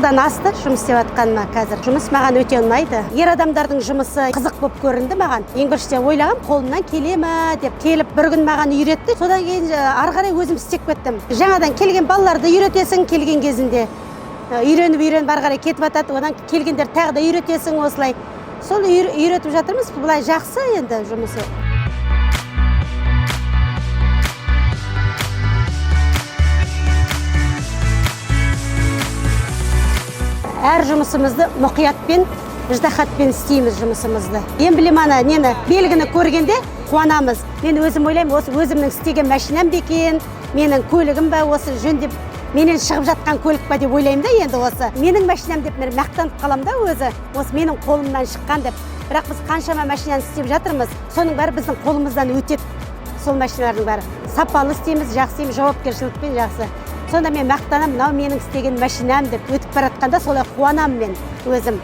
жылдан асты жұмыс істеп жатқаныма қазір. Жұмыс маған өте ұнайды. Ер адамдардың жұмысы қызық болып көрінді маған. Ең біріншіден ойлағам, қолымнан келе ме деп. Келіп бір күн маған үйретті. Содан кейін ары қарай өзім істеп кеттім. Жаңадан келген балаларды үйретесің келген кезінде. Үйреніп ары қарай кетіп жатады. Одан келгендер тағы да үйретесің осылай. Сол үйретіп жатырмыз. Бұлай жақсы енді жұмысы. Әр жұмысымызды мұқиятпен, ыждахатпен істейміз жұмысымызды. Мен білем нені белгіні көргенде қуанамыз. Мен өзім ойлаймын, осы өзімнің істеген машинам бекен, менің көлігім бе, осы жөндеп менен шығып жатқан көлік па деп ойлаймын да енді осы. Менің машинам деп мақтанып қалам да өзі. Осы менің қолымнан шыққан деп. Бірақ біз қаншама машинаны істеп жатырмыз. Соның бәрі біздің қолымыздан өтеді. Сол машиналардың бәрі сапалы істейміз, жақсы істейміз, жауапкершілікпен жақсы. Сонда мен мақтанам, мынау менің істеген машинам деп өтіп бара жатқанда солай қуанам мен өзім.